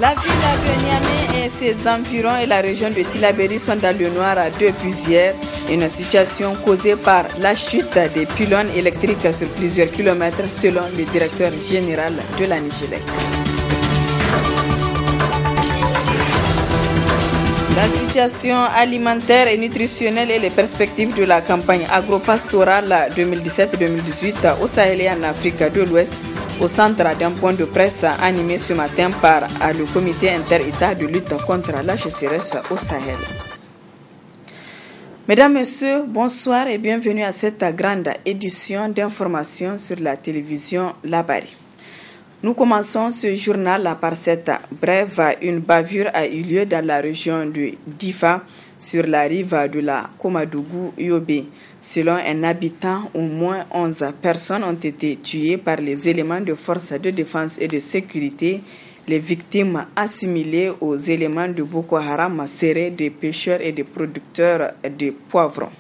La ville de Niamey et ses environs et la région de Tillabéri sont dans le noir depuis hier. Une situation causée par la chute des pylônes électriques sur plusieurs kilomètres selon le directeur général de la Nigélec. La situation alimentaire et nutritionnelle et les perspectives de la campagne agro-pastorale 2017-2018 au Sahel et en Afrique de l'Ouest au centre d'un point de presse animé ce matin par le comité inter-État de lutte contre la sécheresse au Sahel. Mesdames, Messieurs, bonsoir et bienvenue à cette grande édition d'information sur la télévision Labari. Nous commençons ce journal par cette brève. Une bavure a eu lieu dans la région de Difa, sur la rive de la Komadougou-Yobe. Selon un habitant, au moins 11 personnes ont été tuées par les éléments de forces de défense et de sécurité. Les victimes assimilées aux éléments de Boko Haram seraient des pêcheurs et des producteurs de poivrons.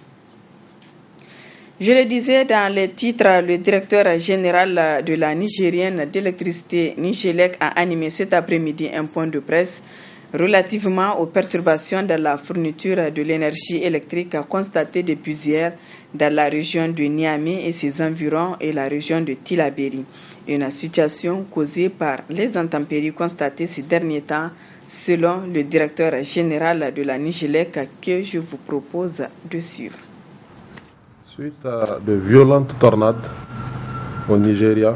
Je le disais dans les titres, le directeur général de la Nigérienne d'électricité Nigélec a animé cet après-midi un point de presse relativement aux perturbations dans la fourniture de l'énergie électrique constatées depuis hier dans la région de Niamey et ses environs et la région de Tillabéri. Une situation causée par les intempéries constatées ces derniers temps, selon le directeur général de la Nigélec que je vous propose de suivre. Suite à de violentes tornades au Nigeria,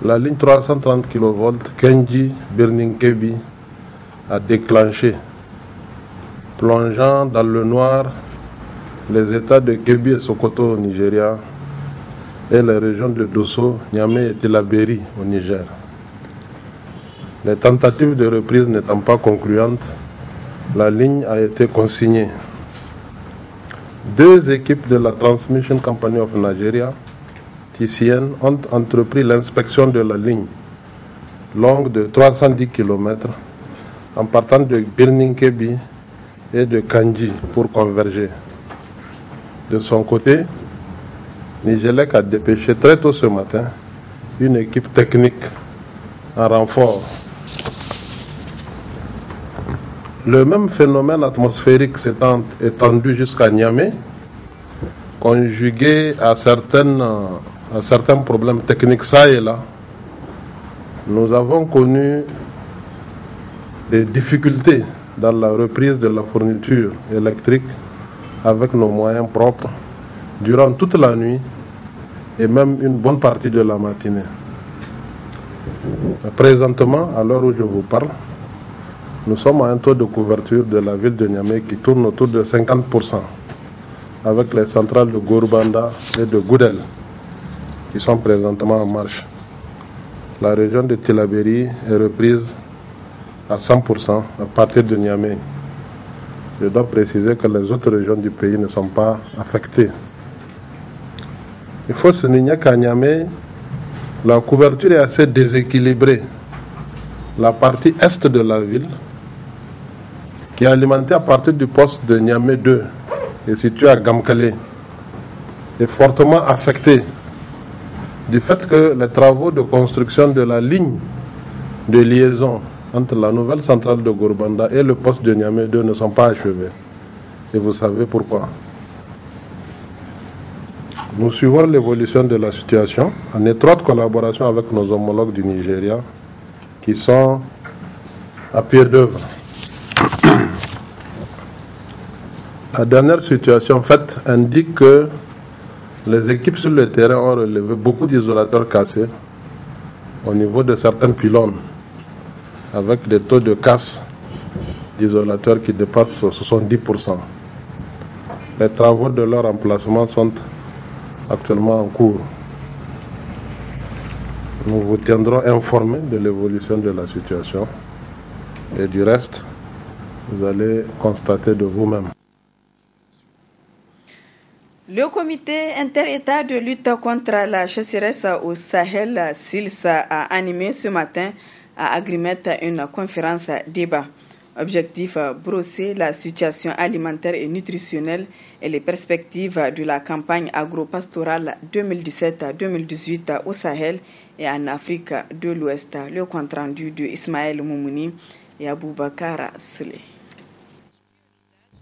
la ligne 330 kV Kenji-Birnin-Kebbi a déclenché, plongeant dans le noir les États de Kebbi et Sokoto au Nigeria et les régions de Dosso, Niamey et Tillabéri au Niger. Les tentatives de reprise n'étant pas concluantes, la ligne a été consignée. 2 équipes de la Transmission Company of Nigeria, TCN, ont entrepris l'inspection de la ligne longue de 310 km en partant de Birnin-Kebbi et de Kanji pour converger. De son côté, Nigélec a dépêché très tôt ce matin une équipe technique en renfort. Le même phénomène atmosphérique s'étant étendu jusqu'à Niamey, conjugué à certains problèmes techniques ça et là, nous avons connu des difficultés dans la reprise de la fourniture électrique avec nos moyens propres durant toute la nuit et même une bonne partie de la matinée. Présentement, à l'heure où je vous parle, nous sommes à un taux de couverture de la ville de Niamey qui tourne autour de 50%, avec les centrales de Gourbanda et de Goudel qui sont présentement en marche. La région de Tillabéri est reprise à 100% à partir de Niamey. Je dois préciser que les autres régions du pays ne sont pas affectées. Il faut souligner qu'à Niamey, la couverture est assez déséquilibrée. La partie est de la ville, qui est alimentée à partir du poste de Niamey 2 et située à Gamkale, est fortement affectée du fait que les travaux de construction de la ligne de liaison entre la nouvelle centrale de Gourbanda et le poste de Niamey 2 ne sont pas achevés. Et vous savez pourquoi. Nous suivons l'évolution de la situation en étroite collaboration avec nos homologues du Nigeria qui sont à pied d'œuvre. La dernière situation faite indique que les équipes sur le terrain ont relevé beaucoup d'isolateurs cassés au niveau de certains pylônes, avec des taux de casse d'isolateurs qui dépassent 70%. Les travaux de leur emplacement sont actuellement en cours. Nous vous tiendrons informés de l'évolution de la situation et du reste, vous allez constater de vous-même. Le comité inter-État de lutte contre la sécheresse au Sahel, SILS, a animé ce matin à Agrimet une conférence débat. Objectif, brosser la situation alimentaire et nutritionnelle et les perspectives de la campagne agro-pastorale 2017-2018 au Sahel et en Afrique de l'Ouest. Le compte rendu de Ismaël Moumouni et Aboubakar Souley.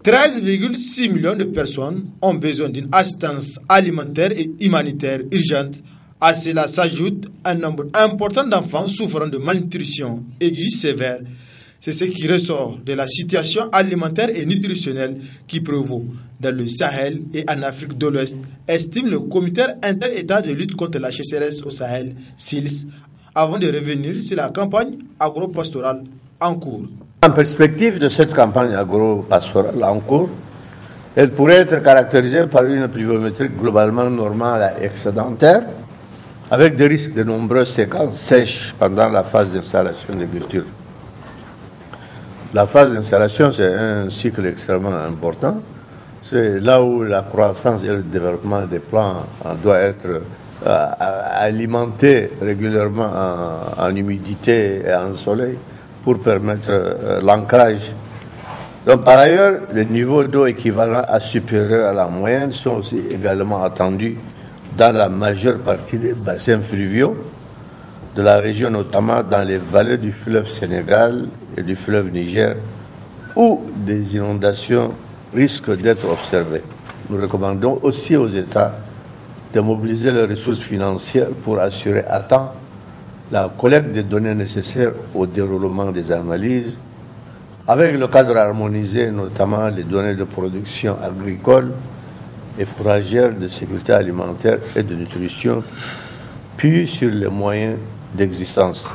13,6 millions de personnes ont besoin d'une assistance alimentaire et humanitaire urgente. À cela s'ajoute un nombre important d'enfants souffrant de malnutrition aiguë sévère. C'est ce qui ressort de la situation alimentaire et nutritionnelle qui prévaut dans le Sahel et en Afrique de l'Ouest, estime le comité inter-État de lutte contre la sécheresse au Sahel, SILS, avant de revenir sur la campagne agro-pastorale en cours. En perspective de cette campagne agro-pastorale en cours, elle pourrait être caractérisée par une pluviométrie globalement normale et excédentaire, avec des risques de nombreuses séquences sèches pendant la phase d'installation des cultures. La phase d'installation, c'est un cycle extrêmement important. C'est là où la croissance et le développement des plants doit être alimenté régulièrement en humidité et en soleil pour permettre l'ancrage. Donc, par ailleurs, les niveaux d'eau équivalents à supérieurs à la moyenne sont aussi également attendus dans la majeure partie des bassins fluviaux de la région, notamment dans les vallées du fleuve Sénégal et du fleuve Niger, où des inondations risquent d'être observées. Nous recommandons aussi aux États de mobiliser les ressources financières pour assurer à temps la collecte des données nécessaires au déroulement des analyses, avec le cadre harmonisé, notamment les données de production agricole et fourragère, de sécurité alimentaire et de nutrition, puis sur les moyens d'existence.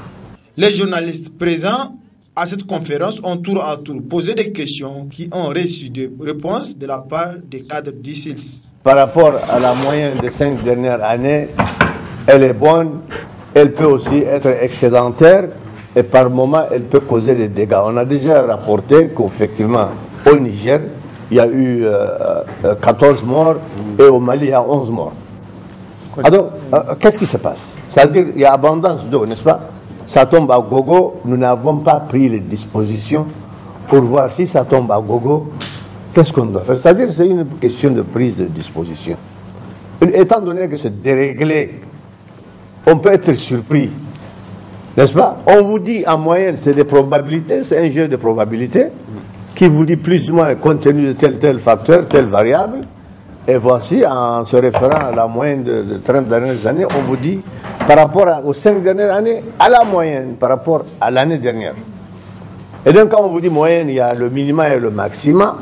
Les journalistes présents à cette conférence ont tour à tour posé des questions qui ont reçu des réponses de la part des cadres du SILS. Par rapport à la moyenne des 5 dernières années, elle est bonne, elle peut aussi être excédentaire et par moment elle peut causer des dégâts. On a déjà rapporté qu'effectivement au Niger, il y a eu 14 morts et au Mali, il y a 11 morts. Alors, qu'est-ce qui se passe? C'est-à-dire qu'il y a abondance d'eau, n'est-ce pas? Ça tombe à gogo, nous n'avons pas pris les dispositions pour voir si ça tombe à gogo, qu'est-ce qu'on doit faire? C'est-à-dire que c'est une question de prise de disposition. Étant donné que c'est déréglé, on peut être surpris, n'est-ce pas? On vous dit en moyenne, c'est des probabilités, c'est un jeu de probabilités qui vous dit plus ou moins compte tenu de tel facteur, telle variable. Et voici, en se référant à la moyenne de 30 dernières années, on vous dit, par rapport aux 5 dernières années, à la moyenne, par rapport à l'année dernière. Et donc, quand on vous dit moyenne, il y a le minima et le maxima.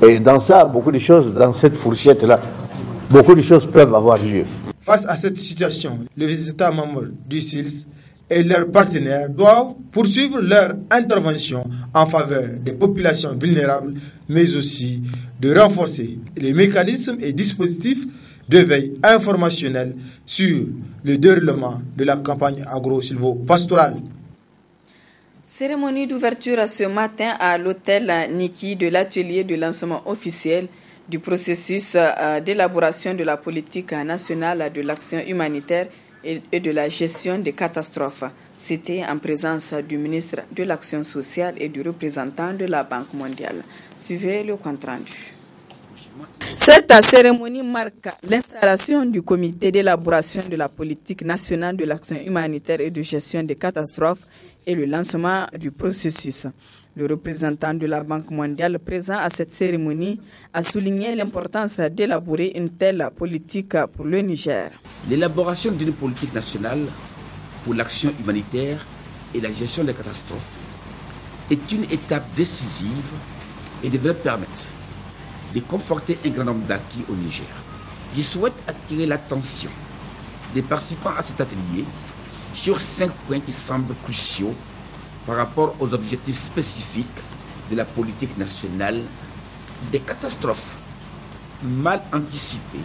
Et dans ça, beaucoup de choses, dans cette fourchette-là, beaucoup de choses peuvent avoir lieu. Face à cette situation, les États membres du SILS et leurs partenaires doivent poursuivre leur intervention en faveur des populations vulnérables, mais aussi de renforcer les mécanismes et dispositifs de veille informationnelle sur le déroulement de la campagne agro-silvo-pastorale. Cérémonie d'ouverture ce matin à l'hôtel Niki de l'atelier de lancement officiel du processus d'élaboration de la politique nationale de l'action humanitaire et de la gestion des catastrophes. C'était en présence du ministre de l'Action sociale et du représentant de la Banque mondiale. Suivez le compte rendu. Cette cérémonie marque l'installation du comité d'élaboration de la politique nationale de l'action humanitaire et de gestion des catastrophes et le lancement du processus. Le représentant de la Banque mondiale présent à cette cérémonie a souligné l'importance d'élaborer une telle politique pour le Niger. L'élaboration d'une politique nationale pour l'action humanitaire et la gestion des catastrophes est une étape décisive et devrait permettre de conforter un grand nombre d'acquis au Niger. Je souhaite attirer l'attention des participants à cet atelier sur 5 points qui semblent cruciaux par rapport aux objectifs spécifiques de la politique nationale. Des catastrophes mal anticipées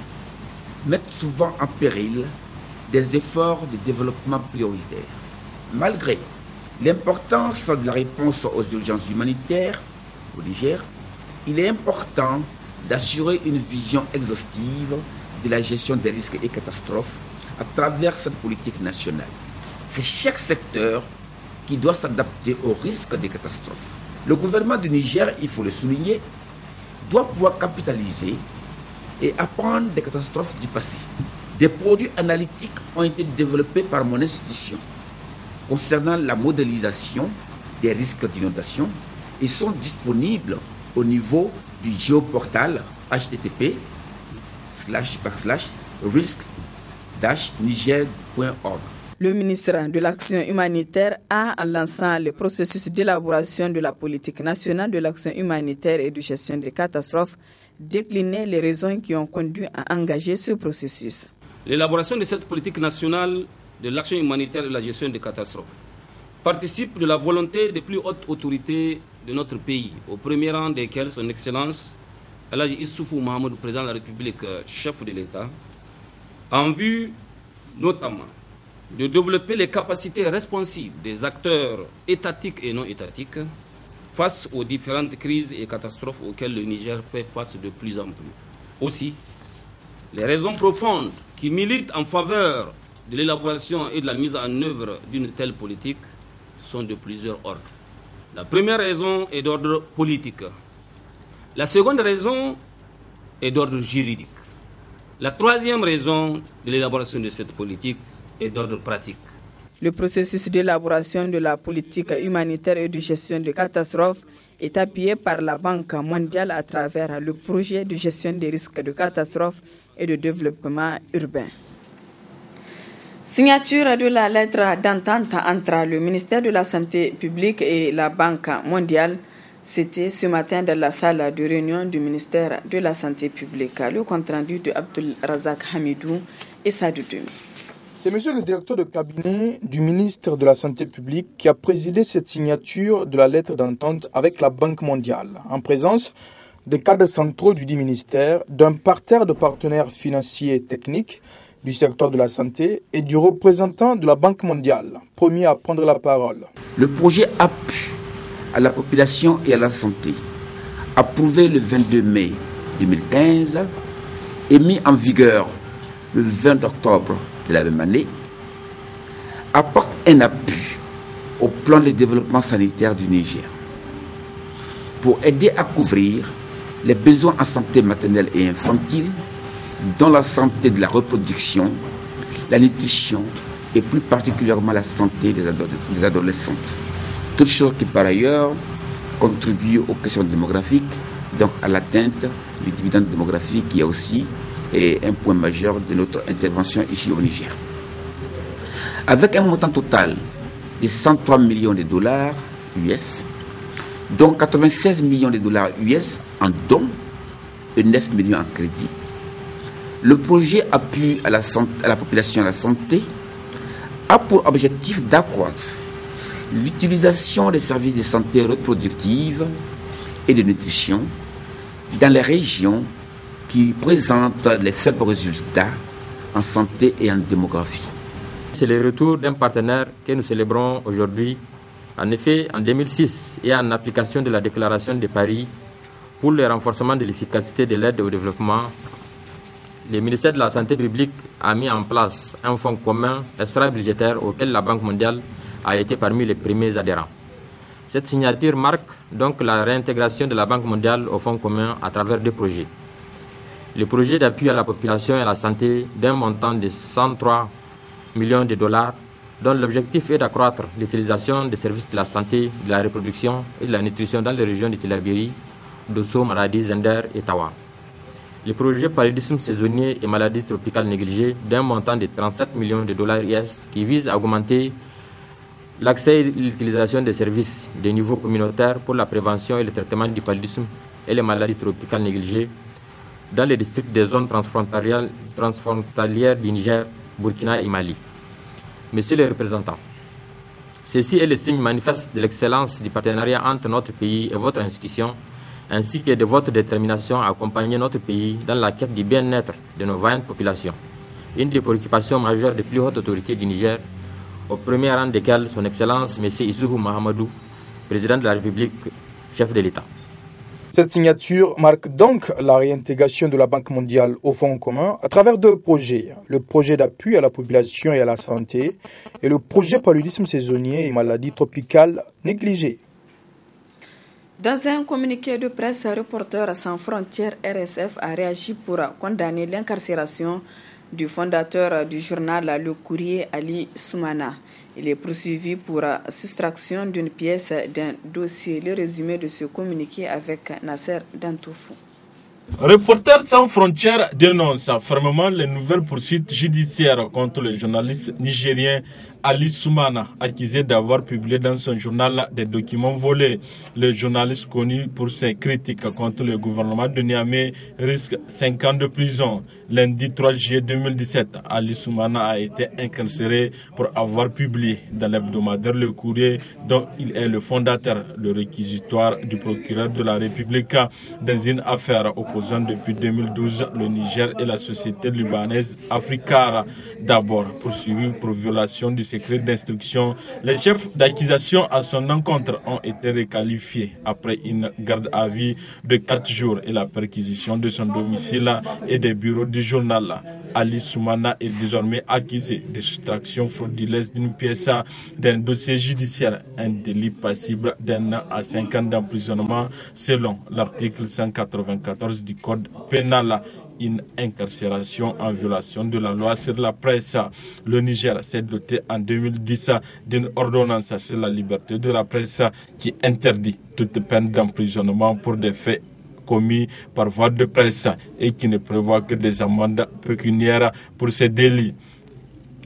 mettent souvent en péril des efforts de développement prioritaires. Malgré l'importance de la réponse aux urgences humanitaires au Niger, il est important d'assurer une vision exhaustive de la gestion des risques et catastrophes à travers cette politique nationale. C'est chaque secteur qui doit s'adapter aux risques des catastrophes. Le gouvernement du Niger, il faut le souligner, doit pouvoir capitaliser et apprendre des catastrophes du passé. Des produits analytiques ont été développés par mon institution concernant la modélisation des risques d'inondation et sont disponibles au niveau du géoportal http://risk-niger.org. Le ministre de l'Action humanitaire a, en lançant le processus d'élaboration de la politique nationale de l'action humanitaire et de gestion des catastrophes, décliné les raisons qui ont conduit à engager ce processus. L'élaboration de cette politique nationale de l'action humanitaire et de la gestion des catastrophes participe de la volonté des plus hautes autorités de notre pays, au premier rang desquelles son Excellence Elhaji Issoufou Mahamadou, président de la République, chef de l'État, en vue notamment de développer les capacités responsives des acteurs étatiques et non étatiques face aux différentes crises et catastrophes auxquelles le Niger fait face de plus en plus. Aussi, les raisons profondes qui militent en faveur de l'élaboration et de la mise en œuvre d'une telle politique sont de plusieurs ordres. La première raison est d'ordre politique. La seconde raison est d'ordre juridique. La troisième raison de l'élaboration de cette politique est d'ordre pratique. Le processus d'élaboration de la politique humanitaire et de gestion des catastrophes est appuyé par la Banque mondiale à travers le projet de gestion des risques de catastrophes et de développement urbain. Signature de la lettre d'entente entre le ministère de la Santé publique et la Banque mondiale, c'était ce matin dans la salle de réunion du ministère de la Santé publique. Le compte-rendu de Abdul Razak Hamidou et Sadou Demi. C'est monsieur le directeur de cabinet du ministre de la Santé publique qui a présidé cette signature de la lettre d'entente avec la Banque mondiale, en présence des cadres centraux du dit ministère, d'un parterre de partenaires financiers et techniques du secteur de la santé et du représentant de la Banque mondiale, premier à prendre la parole. Le projet Appui à la population et à la santé, approuvé le 22 mai 2015 et mis en vigueur le 20 octobre de la même année, apporte un appui au plan de développement sanitaire du Niger pour aider à couvrir les besoins en santé maternelle et infantile, dont la santé de la reproduction, la nutrition et plus particulièrement la santé des adolescentes. Toutes choses qui par ailleurs contribuent aux questions démographiques, donc à l'atteinte du dividende démographique qui est aussi un point majeur de notre intervention ici au Niger. Avec un montant total de 103 millions de dollars US, dont 96 millions de dollars US en dons et 9 millions en crédit, le projet Appui à la population et à la santé a pour objectif d'accroître l'utilisation des services de santé reproductive et de nutrition dans les régions qui présentent les faibles résultats en santé et en démographie. C'est le retour d'un partenaire que nous célébrons aujourd'hui. En effet, en 2006 et en application de la déclaration de Paris pour le renforcement de l'efficacité de l'aide au développement, le ministère de la Santé publique a mis en place un fonds commun extra-budgétaire auquel la Banque mondiale a été parmi les premiers adhérents. Cette signature marque donc la réintégration de la Banque mondiale au fonds commun à travers deux projets. Le projet d'appui à la population et à la santé d'un montant de 103 millions de dollars, dont l'objectif est d'accroître l'utilisation des services de la santé, de la reproduction et de la nutrition dans les régions de Tillabéri, Dosso, Maradi, Zender et Tawa. Le projet paludisme saisonnier et maladies tropicales négligées d'un montant de 37 millions de dollars US qui vise à augmenter l'accès et l'utilisation des services de niveau communautaire pour la prévention et le traitement du paludisme et les maladies tropicales négligées dans les districts des zones transfrontalières du Niger, Burkina et Mali. Monsieur le représentant, ceci est le signe manifeste de l'excellence du partenariat entre notre pays et votre institution, ainsi que de votre détermination à accompagner notre pays dans la quête du bien-être de nos vaillantes populations. Une des préoccupations majeures des plus hautes autorités du Niger, au premier rang desquelles son Excellence M. Issoufou Mahamadou, président de la République, chef de l'État. Cette signature marque donc la réintégration de la Banque mondiale au fonds commun à travers deux projets, le projet d'appui à la population et à la santé et le projet paludisme saisonnier et maladies tropicales négligées. Dans un communiqué de presse, Reporters sans frontières RSF a réagi pour condamner l'incarcération du fondateur du journal Le Courrier, Ali Soumana. Il est poursuivi pour soustraction d'une pièce d'un dossier. Le résumé de ce communiqué avec Nasser Dantoufou. Reporters sans frontières dénonce fermement les nouvelles poursuites judiciaires contre le journaliste nigérien Ali Soumana, accusé d'avoir publié dans son journal des documents volés. Le journaliste, connu pour ses critiques contre le gouvernement de Niamey, risque 5 ans de prison. Lundi 3 juillet 2017, Ali Soumana a été incarcéré pour avoir publié dans l'hebdomadaire Le Courrier, dont il est le fondateur, le réquisitoire du procureur de la République dans une affaire opposant depuis 2012 le Niger et la société libanaise Africara. D'abord poursuivi pour violation du secret d'instruction, les chefs d'accusation à son encontre ont été requalifiés après une garde à vue de 4 jours et la perquisition de son domicile et des bureaux du journal. Ali Soumana est désormais accusé de soustraction frauduleuse d'une pièce d'un dossier judiciaire, un délit passible d'1 an à 5 ans d'emprisonnement selon l'article 194 du Code pénal. Une incarcération en violation de la loi sur la presse. Le Niger s'est doté en 2010 d'une ordonnance sur la liberté de la presse qui interdit toute peine d'emprisonnement pour des faits commis par voie de presse et qui ne prévoit que des amendes pécuniaires pour ces délits.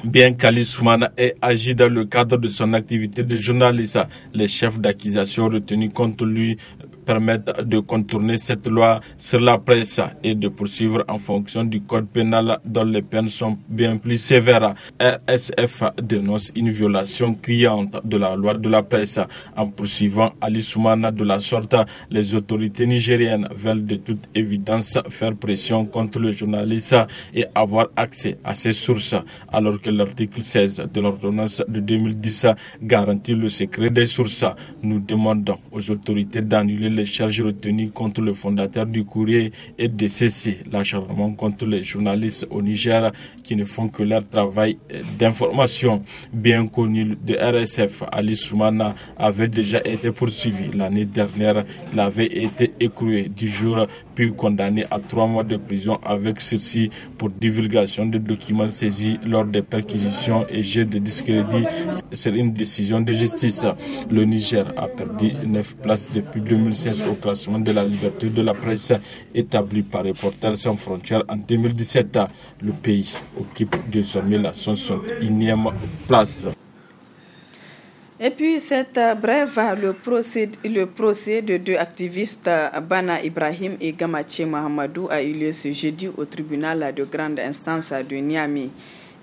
Bien qu'Ali Soumana ait agi dans le cadre de son activité de journaliste, les chefs d'accusation retenus contre lui permettent de contourner cette loi sur la presse et de poursuivre en fonction du code pénal dont les peines sont bien plus sévères. RSF dénonce une violation criante de la loi de la presse. En poursuivant Ali Soumana de la sorte, les autorités nigériennes veulent de toute évidence faire pression contre le journaliste et avoir accès à ses sources, alors que l'article 16 de l'ordonnance de 2010 garantit le secret des sources. Nous demandons aux autorités d'annuler les charges retenues contre le fondateur du Courrier et de cesser l'acharnement contre les journalistes au Niger qui ne font que leur travail d'information. Bien connu de RSF, Ali Soumana avait déjà été poursuivi l'année dernière. Il avait été écroué 10 jours puis condamné à 3 mois de prison avec sursis pour divulgation de documents saisis lors des perquisitions et jets de discrédit sur une décision de justice. Le Niger a perdu 9 places depuis 2016 au classement de la liberté de la presse établi par Reporters sans frontières en 2017. Le pays occupe désormais la 61e place. Et puis cette brève, le procès de 2 activistes, Bana Ibrahim et Gamache Mahamadou, a eu lieu ce jeudi au tribunal de grande instance de Niamey.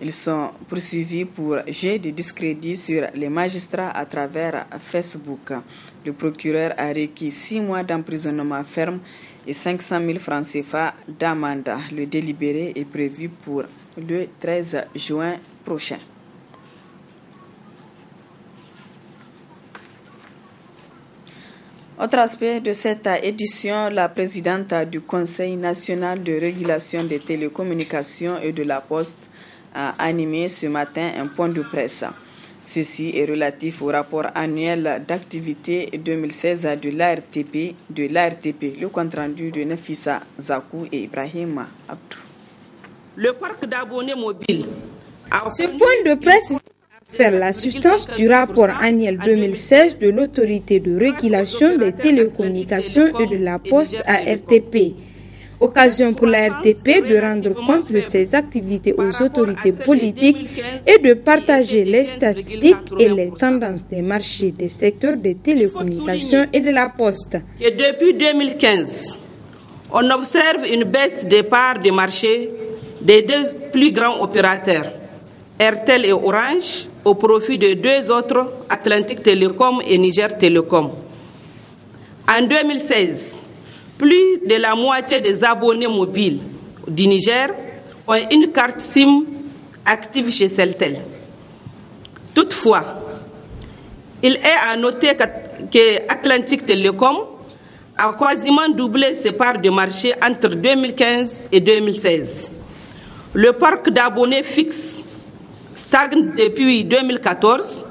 Ils sont poursuivis pour jet de discrédit sur les magistrats à travers Facebook. Le procureur a requis 6 mois d'emprisonnement ferme et 500 000 francs CFA d'amende. Le délibéré est prévu pour le 13 juin prochain. Autre aspect de cette édition, la présidente du Conseil national de régulation des télécommunications et de la Poste a animé ce matin un point de presse. Ceci est relatif au rapport annuel d'activité 2016 de l'ARTP. Le compte-rendu de Nafissa Zakou et Ibrahim Abdou. Le parc d'abonnés mobiles. Ce point de presse faire la substance du rapport annuel 2016 de l'autorité de régulation des télécommunications et de la Poste ARTP. Occasion pour la RTP de rendre compte de ses activités aux autorités politiques et de partager les statistiques et les tendances des marchés des secteurs des télécommunications et de la poste. Et depuis 2015, on observe une baisse des parts des marchés des 2 plus grands opérateurs, Airtel et Orange, au profit de 2 autres, Atlantic Telecom et Niger Telecom. En 2016, plus de la moitié des abonnés mobiles du Niger ont une carte SIM active chez Celtel. Toutefois, il est à noter que Atlantic Telecom a quasiment doublé ses parts de marché entre 2015 et 2016. Le parc d'abonnés fixes stagne depuis 2014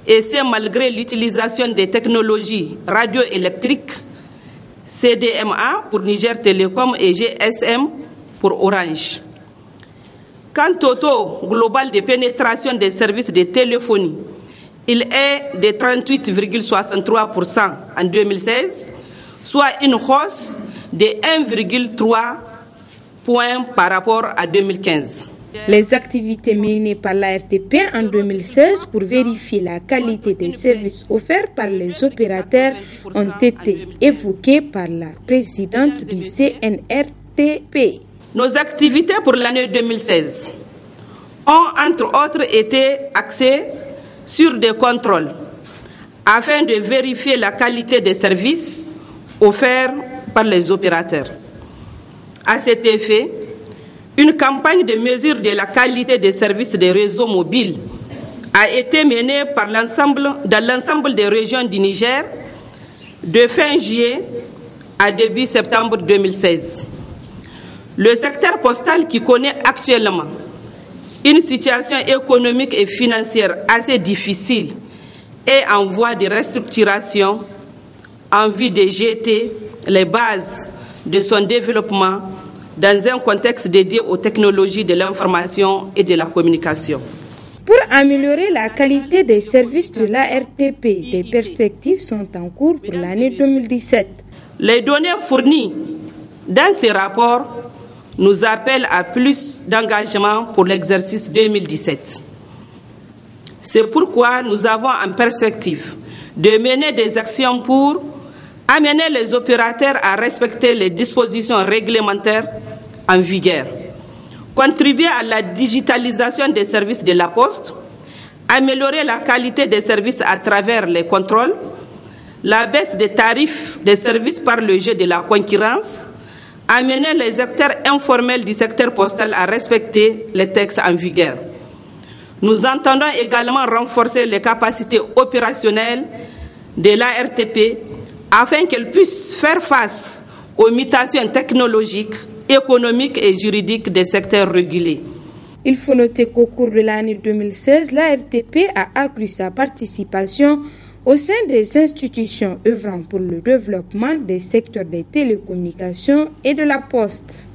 et c'est malgré l'utilisation des technologies radioélectriques, CDMA pour Niger Telecom et GSM pour Orange. Quant au taux global de pénétration des services de téléphonie, il est de 38,63% en 2016, soit une hausse de 1,3 point par rapport à 2015. Les activités menées par la RTP en 2016 pour vérifier la qualité des services offerts par les opérateurs ont été évoquées par la présidente du CNRTP. Nos activités pour l'année 2016 ont entre autres été axées sur des contrôles afin de vérifier la qualité des services offerts par les opérateurs. À cet effet, une campagne de mesure de la qualité des services des réseaux mobiles a été menée dans l'ensemble des régions du Niger de fin juillet à début septembre 2016. Le secteur postal, qui connaît actuellement une situation économique et financière assez difficile, est en voie de restructuration en vue de jeter les bases de son développement dans un contexte dédié aux technologies de l'information et de la communication. Pour améliorer la qualité des services de l'ARTP, des perspectives sont en cours pour l'année 2017. Les données fournies dans ces rapports nous appellent à plus d'engagement pour l'exercice 2017. C'est pourquoi nous avons en perspective de mener des actions pour amener les opérateurs à respecter les dispositions réglementaires en vigueur, contribuer à la digitalisation des services de la Poste, améliorer la qualité des services à travers les contrôles, la baisse des tarifs des services par le jeu de la concurrence, amener les acteurs informels du secteur postal à respecter les textes en vigueur. Nous entendons également renforcer les capacités opérationnelles de l'ARTP afin qu'elle puisse faire face aux mutations technologiques, économiques et juridiques des secteurs régulés. Il faut noter qu'au cours de l'année 2016, l'ARTP a accru sa participation au sein des institutions œuvrant pour le développement des secteurs des télécommunications et de la poste.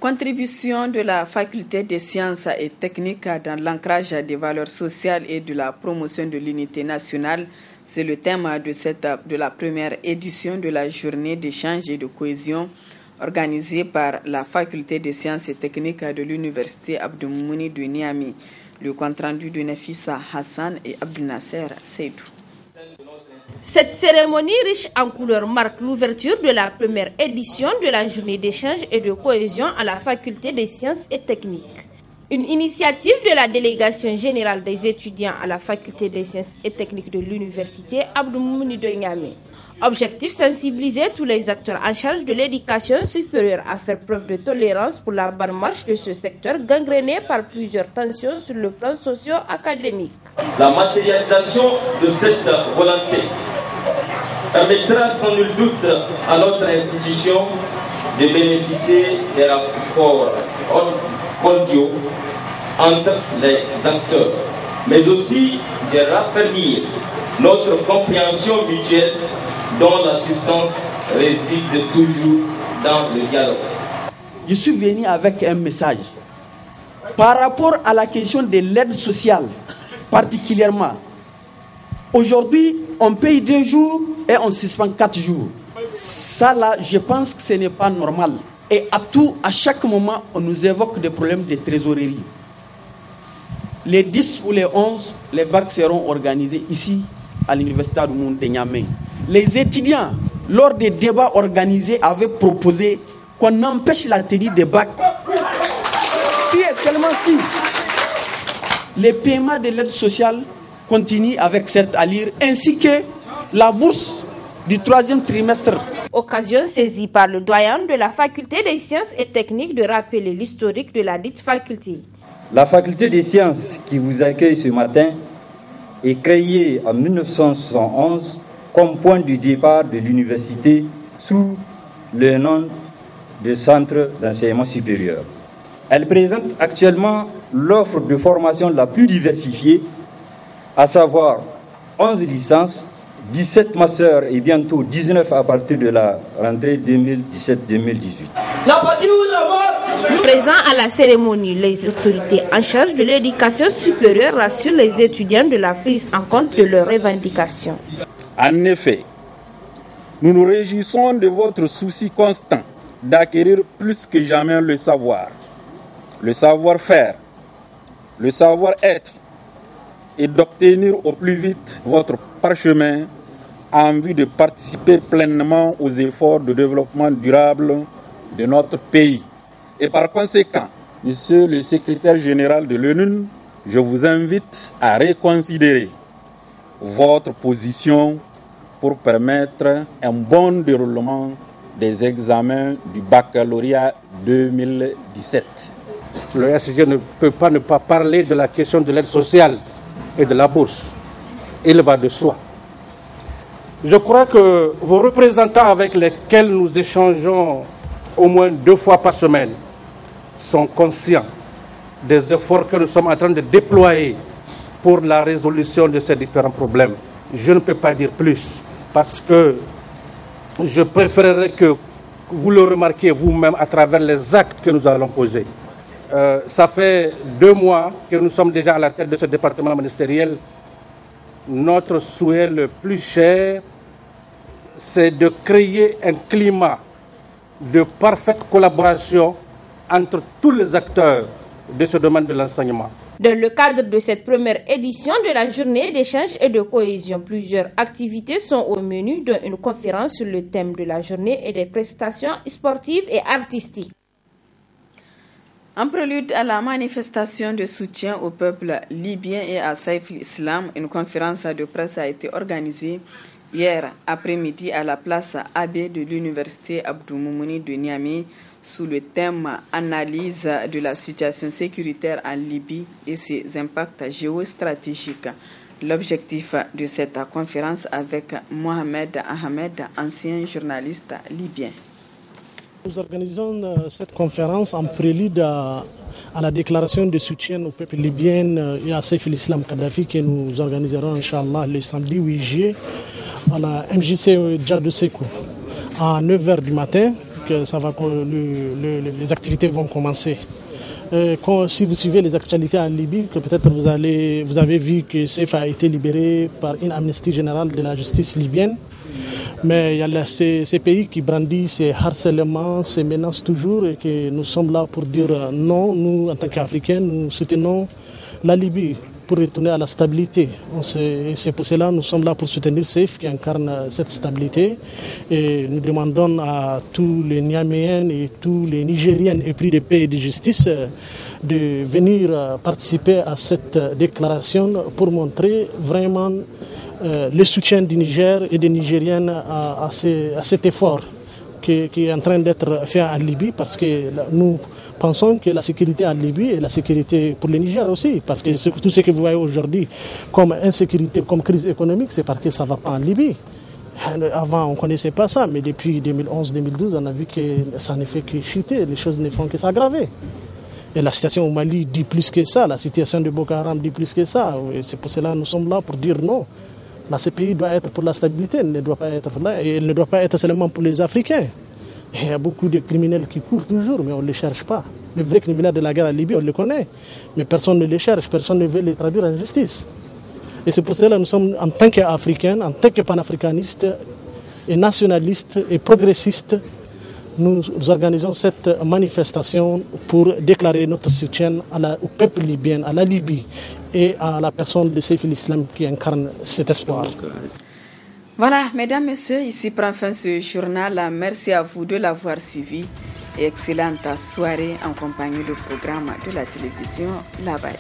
Contribution de la faculté des sciences et techniques dans l'ancrage des valeurs sociales et de la promotion de l'unité nationale, c'est le thème de la première édition de la journée d'échange et de cohésion organisée par la faculté des sciences et techniques de l'université Abdou Moumouni de Niamey. Le compte-rendu de Nafissa Hassan et Abdou Nasser Seydou. Cette cérémonie riche en couleurs marque l'ouverture de la première édition de la journée d'échange et de cohésion à la faculté des sciences et techniques. Une initiative de la délégation générale des étudiants à la faculté des sciences et techniques de l'université Abdou Moumouni de Niamey. Objectif, sensibiliser tous les acteurs en charge de l'éducation supérieure à faire preuve de tolérance pour la bonne marche de ce secteur gangréné par plusieurs tensions sur le plan socio-académique. La matérialisation de cette volonté permettra sans nul doute à notre institution de bénéficier des rapports cordiaux entre les acteurs, mais aussi de raffermir notre compréhension mutuelle dont la substance réside toujours dans le dialogue. Je suis venu avec un message par rapport à la question de l'aide sociale, particulièrement. Aujourd'hui, on paye 2 jours et on suspend 4 jours. Ça là, je pense que ce n'est pas normal. Et à chaque moment, on nous évoque des problèmes de trésorerie. Les 10 ou les 11, les bacs seront organisés ici, à l'université du Monde de Niamey. Les étudiants, lors des débats organisés, avaient proposé qu'on empêche la tenue des bacs. Si et seulement si les paiements de l'aide sociale continuent avec cette allure, ainsi que la bourse du 3e trimestre. Occasion saisie par le doyen de la faculté des sciences et techniques de rappeler l'historique de la dite faculté. La faculté des sciences qui vous accueille ce matin est créée en 1971 comme point de départ de l'université sous le nom de Centre d'enseignement supérieur. Elle présente actuellement l'offre de formation la plus diversifiée à savoir 11 licences, 17 masters et bientôt 19 à partir de la rentrée 2017-2018. Présents à la cérémonie, les autorités en charge de l'éducation supérieure rassurent les étudiants de la prise en compte de leurs revendications. En effet, nous nous réjouissons de votre souci constant d'acquérir plus que jamais le savoir, le savoir-faire, le savoir-être et d'obtenir au plus vite votre parchemin en vue de participer pleinement aux efforts de développement durable de notre pays. Et par conséquent, Monsieur le secrétaire général de l'ONU, je vous invite à reconsidérer votre position pour permettre un bon déroulement des examens du baccalauréat 2017. Le SG ne peut pas ne pas parler de la question de l'aide sociale et de la bourse. Il va de soi. Je crois que vos représentants avec lesquels nous échangeons au moins 2 fois par semaine sont conscients des efforts que nous sommes en train de déployer pour la résolution de ces différents problèmes. Je ne peux pas dire plus parce que je préférerais que vous le remarquiez vous-même à travers les actes que nous allons poser. Ça fait 2 mois que nous sommes déjà à la tête de ce département ministériel. Notre souhait le plus cher, c'est de créer un climat de parfaite collaboration entre tous les acteurs de ce domaine de l'enseignement. Dans le cadre de cette première édition de la journée d'échange et de cohésion, plusieurs activités sont au menu, dont une conférence sur le thème de la journée et des prestations sportives et artistiques. En prélude à la manifestation de soutien au peuple libyen et à Saif al-Islam, une conférence de presse a été organisée hier après-midi à la place AB de l'université Abdou Moumouni de Niamey sous le thème « Analyse de la situation sécuritaire en Libye et ses impacts géostratégiques ». L'objectif de cette conférence avec Mohamed Ahmed, ancien journaliste libyen. Nous organisons cette conférence en prélude à la déclaration de soutien au peuple libyen et à Saif al-Islam Kadhafi que nous organiserons, Inch'Allah, le samedi 8 juillet à la MJC Djadou Sekou à 9h du matin. Que les activités vont commencer. Si vous suivez les actualités en Libye, que peut-être vous avez vu que Saif a été libéré par une amnistie générale de la justice libyenne. Mais il y a ces pays qui brandissent ces harcèlements, ces menaces toujours, et que nous sommes là pour dire non, nous en tant qu'Africains, nous soutenons la Libye pour retourner à la stabilité. C'est pour cela que nous sommes là pour soutenir Saif qui incarne cette stabilité. Et nous demandons à tous les Niaméens et tous les Nigériens épris de paix et de justice de venir participer à cette déclaration pour montrer vraiment le soutien du Niger et des Nigériennes à cet effort qui est en train d'être fait en Libye, parce que nous pensons que la sécurité en Libye est la sécurité pour le Niger aussi, parce que tout ce que vous voyez aujourd'hui comme insécurité, comme crise économique, c'est parce que ça ne va pas en Libye. Avant, on ne connaissait pas ça, mais depuis 2011-2012, on a vu que ça ne fait que chuter, les choses ne font que s'aggraver. Et la situation au Mali dit plus que ça, la situation de Boko Haram dit plus que ça. Et c'est pour cela que nous sommes là pour dire non. La CPI doit être pour la stabilité, elle ne doit pas être là, et elle ne doit pas être seulement pour les Africains. Il y a beaucoup de criminels qui courent toujours, mais on ne les cherche pas. Les vrais criminels de la guerre en Libye, on les connaît, mais personne ne les cherche, personne ne veut les traduire en justice. Et c'est pour cela que nous sommes, en tant qu'Africains, en tant que panafricanistes, et nationalistes et progressistes, nous organisons cette manifestation pour déclarer notre soutien au peuple libyen, à la Libye et à la personne de Saif al-Islam qui incarne cet espoir. Voilà, mesdames, messieurs, ici prend fin ce journal. Merci à vous de l'avoir suivi et excellente soirée en compagnie du programme de la télévision Labari.